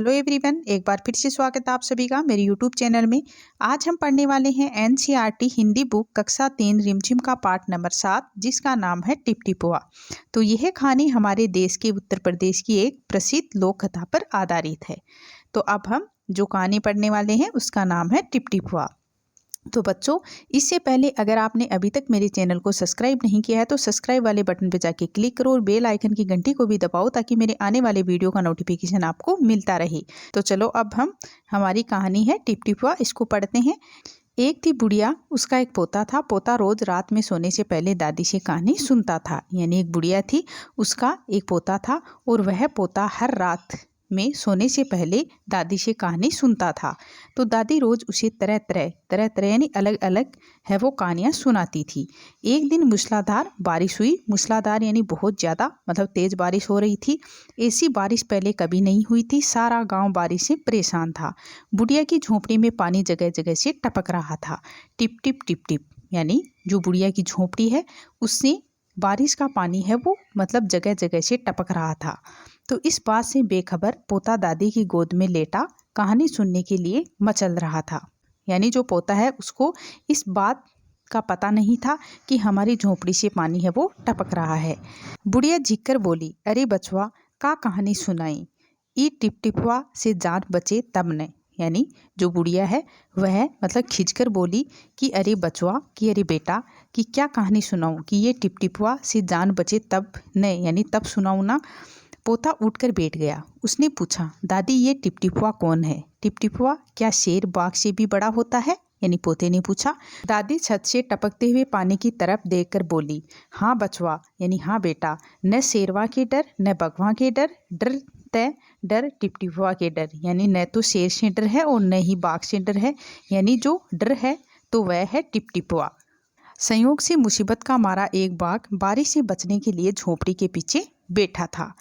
Hello everyone, एक बार फिर से स्वागत है आप सभी का मेरे यूट्यूब चैनल में। आज हम पढ़ने वाले हैं एनसीईआरटी हिंदी बुक कक्षा 3 रिमझिम का पाठ नंबर 7, जिसका नाम है टिप टिपुआ। तो यह कहानी हमारे देश के उत्तर प्रदेश की एक प्रसिद्ध लोक कथा पर आधारित है। तो अब हम जो कहानी पढ़ने वाले हैं उसका नाम है टिप टिपुआ। तो बच्चों, इससे पहले अगर आपने अभी तक मेरे चैनल को सब्सक्राइब नहीं किया है तो सब्सक्राइब वाले बटन पर जाके क्लिक करो और बेल आइकन की घंटी को भी दबाओ ताकि मेरे आने वाले वीडियो का नोटिफिकेशन आपको मिलता रहे। तो चलो अब हम हमारी कहानी है टिप टिपुआ, इसको पढ़ते हैं। एक थी बुढ़िया, उसका एक पोता था। पोता रोज रात में सोने से पहले दादी से कहानी सुनता था। यानी एक बुढ़िया थी, उसका एक पोता था और वह पोता हर रात में सोने से पहले दादी से कहानी सुनता था। तो दादी रोज उसे तरह तरह यानी अलग अलग है वो कहानियाँ सुनाती थी। एक दिन मूसलाधार बारिश हुई। मूसलाधार यानी बहुत ज़्यादा मतलब तेज बारिश हो रही थी। ऐसी बारिश पहले कभी नहीं हुई थी। सारा गांव बारिश से परेशान था। बुढ़िया की झोंपड़ी में पानी जगह जगह से टपक रहा था। टिप टिप टिप टिप, यानी जो बुढ़िया की झोंपड़ी है उससे बारिश का पानी है वो मतलब जगह जगह से टपक रहा था। तो इस बात से बेखबर पोता दादी की गोद में लेटा कहानी सुनने के लिए मचल रहा था। यानी जो पोता है उसको इस बात का पता नहीं था कि हमारी झोंपड़ी से पानी है वो टपक रहा है। बुढ़िया झिककर बोली, अरे बचवा, का कहानी सुनाई, ई टिप टिपवा से जान बचे तब ने। यानी जो बुढ़िया है वह मतलब खिंचकर बोली कि अरे बचवा, कि अरे बेटा, कि क्या कहानी सुनाऊं, कि ये टिप टिपवा से जान बचे तब ने, यानी तब सुनाऊं ना। पोता उठकर बैठ गया। उसने पूछा, दादी ये टिप टिपुआ कौन है? टिप टिपुआ क्या शेर बाघ से भी बड़ा होता है? यानी पोते ने पूछा। दादी छत से टपकते हुए पानी की तरफ देखकर बोली, हाँ बचवा, यानी हाँ बेटा, न शेरवा के डर न बगवा के डर, डर तय डर टिप टिपुआ के डर। यानी न तो शेर से डर है और न ही बाघ से डर है, यानी जो डर है तो वह है टिप टिपुआ। संयोग से मुसीबत का मारा एक बाघ बारिश से बचने के लिए झोंपड़ी के पीछे बैठा था।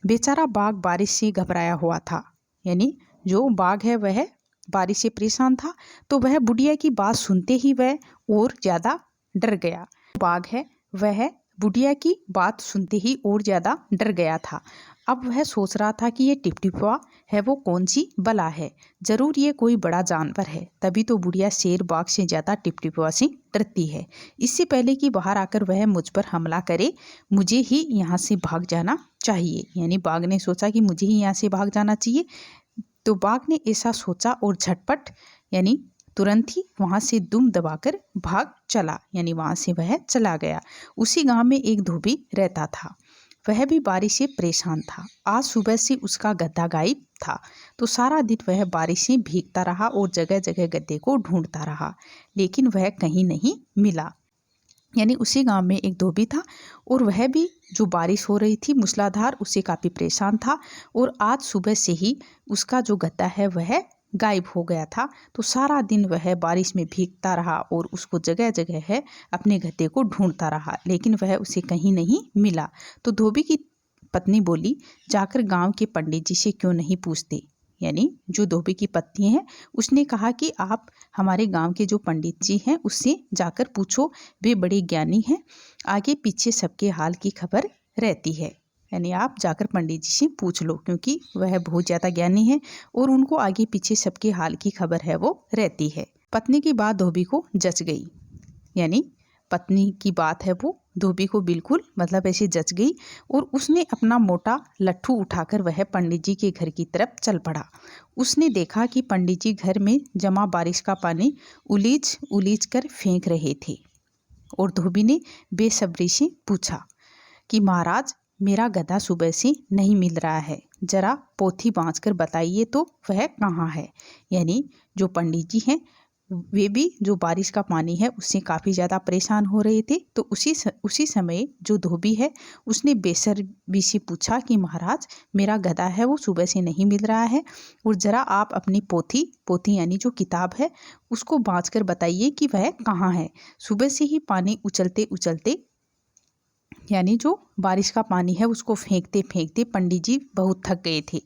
बेचारा बाघ बारिश से घबराया हुआ था। यानी जो बाघ है वह बारिश से परेशान था। तो वह बुढ़िया की बात सुनते ही वह और ज़्यादा डर गया। बाघ है वह बुढ़िया की बात सुनते ही और ज़्यादा डर गया था। अब वह सोच रहा था कि ये टिप टिपुआ है वो कौन सी बला है, जरूर ये कोई बड़ा जानवर है, तभी तो बुढ़िया शेर बाघ से ज़्यादा टिप टिपुआ से डरती है। इससे पहले कि बाहर आकर वह मुझ पर हमला करे, मुझे ही यहाँ से भाग जाना चाहिए। यानी बाघ ने सोचा कि मुझे ही यहाँ से भाग जाना चाहिए। तो बाघ ने ऐसा सोचा और झटपट यानी तुरंत ही वहाँ से दुम दबाकर भाग चला। यानी वहाँ से वह चला गया। उसी गांव में एक धोबी रहता था। वह भी बारिश से परेशान था। आज सुबह से उसका गधा गायब था। तो सारा दिन वह बारिश से भीगता रहा और जगह जगह गधे को ढूंढता रहा, लेकिन वह कहीं नहीं मिला। यानी उसी गांव में एक धोबी था और वह भी जो बारिश हो रही थी मूसलाधार उससे काफ़ी परेशान था। और आज सुबह से ही उसका जो गधा है वह गायब हो गया था। तो सारा दिन वह बारिश में भीगता रहा और उसको जगह जगह है अपने गधे को ढूंढता रहा, लेकिन वह उसे कहीं नहीं मिला। तो धोबी की पत्नी बोली, जाकर गांव के पंडित जी से क्यों नहीं पूछते। यानी जो धोबी की पत्नी है उसने कहा कि आप हमारे गांव के जो पंडित जी हैं उससे जाकर पूछो, वे बड़े ज्ञानी हैं, आगे पीछे सबके हाल की खबर रहती है। यानी आप जाकर पंडित जी से पूछ लो, क्योंकि वह बहुत ज़्यादा ज्ञानी है और उनको आगे पीछे सबके हाल की खबर है वो रहती है। पत्नी की बात धोबी को जच गई। यानी पत्नी की बात है वो धोबी को बिल्कुल मतलब ऐसे जच गई और उसने अपना मोटा लट्ठू उठाकर वह पंडित जी के घर की तरफ चल पड़ा। उसने देखा कि पंडित जी घर में जमा बारिश का पानी उलीच उलीच कर फेंक रहे थे और धोबी ने बेसब्री से पूछा कि महाराज, मेरा गधा सुबह से नहीं मिल रहा है, जरा पोथी बाँचकर बताइए तो वह कहाँ है। यानी जो पंडित जी हैं वे भी जो बारिश का पानी है उससे काफ़ी ज़्यादा परेशान हो रहे थे। तो उसी समय जो धोबी है उसने बेसब्री से पूछा कि महाराज, मेरा गधा है वो सुबह से नहीं मिल रहा है और ज़रा आप अपनी पोथी यानी जो किताब है उसको बाँच कर बताइए कि वह कहाँ है। सुबह से ही पानी उछलते उछलते यानी जो बारिश का पानी है उसको फेंकते फेंकते पंडित जी बहुत थक गए थे।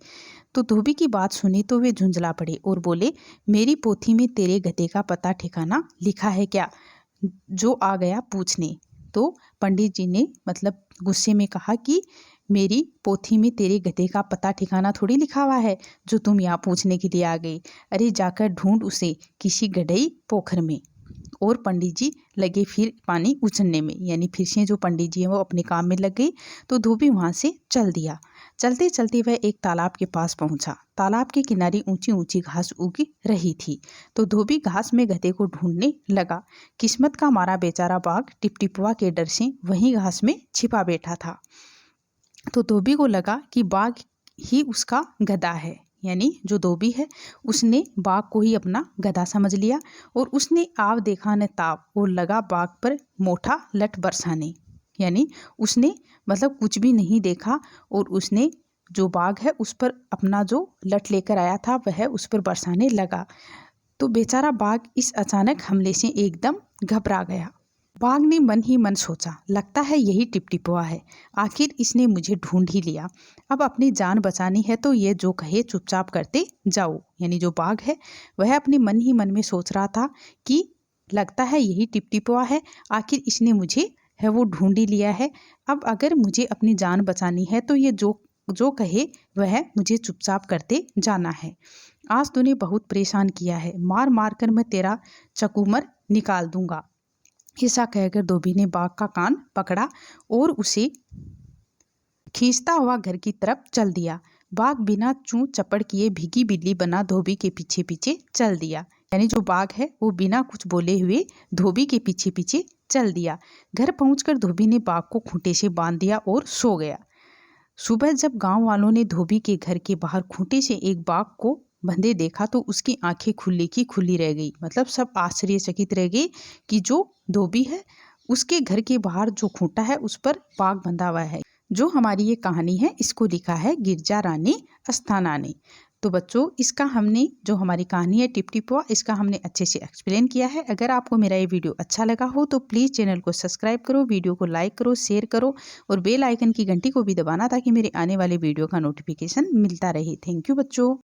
तो धोबी की बात सुनी तो वे झुंझला पड़े और बोले, मेरी पोथी में तेरे गधे का पता ठिकाना लिखा है क्या, जो आ गया पूछने। तो पंडित जी ने मतलब गुस्से में कहा कि मेरी पोथी में तेरे गधे का पता ठिकाना थोड़ी लिखा हुआ है जो तुम यहाँ पूछने के लिए आ गई। अरे जाकर ढूंढ उसे किसी गढ़ई पोखर में। और पंडित जी लगे फिर पानी उछलने में, यानी फिर से जो पंडित जी हैं वो अपने काम में लग गई। तो धोबी वहाँ से चल दिया। चलते चलते वह एक तालाब के पास पहुंचा। तालाब के किनारे ऊंची ऊंची घास उग रही थी। तो धोबी घास में गधे को ढूंढने लगा। किस्मत का मारा बेचारा बाघ टिपटिपुआ के डर से वहीं घास में छिपा बैठा था। तो धोबी को लगा कि बाघ ही उसका गधा है, यानी जो धोबी है उसने बाघ को ही अपना गधा समझ लिया। और उसने आव देखा न ताव और लगा बाघ पर मोटा लठ बरसाने, यानी उसने मतलब कुछ भी नहीं देखा और उसने जो बाघ है उस पर अपना जो लठ लेकर आया था वह उस पर बरसाने लगा। तो बेचारा बाघ इस अचानक हमले से एकदम घबरा गया। बाघ ने मन ही मन सोचा, लगता है यही टिपटिपुआ है, आखिर इसने मुझे ढूंढ ही लिया। अब अपनी जान बचानी है तो ये जो कहे चुपचाप करते जाओ। यानी जो बाघ है वह अपने मन ही मन में सोच रहा था कि लगता है यही टिपटिपुआ है, आखिर इसने मुझे है वो ढूंढ ही लिया है। अब अगर मुझे अपनी जान बचानी है तो ये जो कहे वह मुझे चुपचाप करते जाना है। आज तूने बहुत परेशान किया है, मार मार कर मैं तेरा चकूमर निकाल दूंगा। ऐसा कहकर धोबी ने बाघ का कान पकड़ा और उसे खींचता हुआ घर की तरफ चल दिया। बाघ बिना चूं चपड़ किए भीगी बिल्ली बना धोबी के पीछे पीछे चल दिया। यानी जो बाघ है वो बिना कुछ बोले हुए धोबी के पीछे पीछे चल दिया। घर पहुंचकर धोबी ने बाघ को खूंटे से बांध दिया और सो गया। सुबह जब गांव वालों ने धोबी के घर के बाहर खूंटे से एक बाघ को बंधे देखा तो उसकी आंखें खुली की खुली रह गई। मतलब सब आश्चर्यचकित रह गए कि जो धोबी है उसके घर के बाहर जो खूंटा है उस पर बाघ बंधा हुआ है। जो हमारी ये कहानी है इसको लिखा है गिरजा रानी अस्थाना ने। तो बच्चों इसका हमने जो हमारी कहानी है टिपटिपुआ इसका हमने अच्छे से एक्सप्लेन किया है। अगर आपको मेरा ये वीडियो अच्छा लगा हो तो प्लीज़ चैनल को सब्सक्राइब करो, वीडियो को लाइक करो, शेयर करो और बेल आइकन की घंटी को भी दबाना ताकि मेरे आने वाले वीडियो का नोटिफिकेशन मिलता रहे। थैंक यू बच्चों।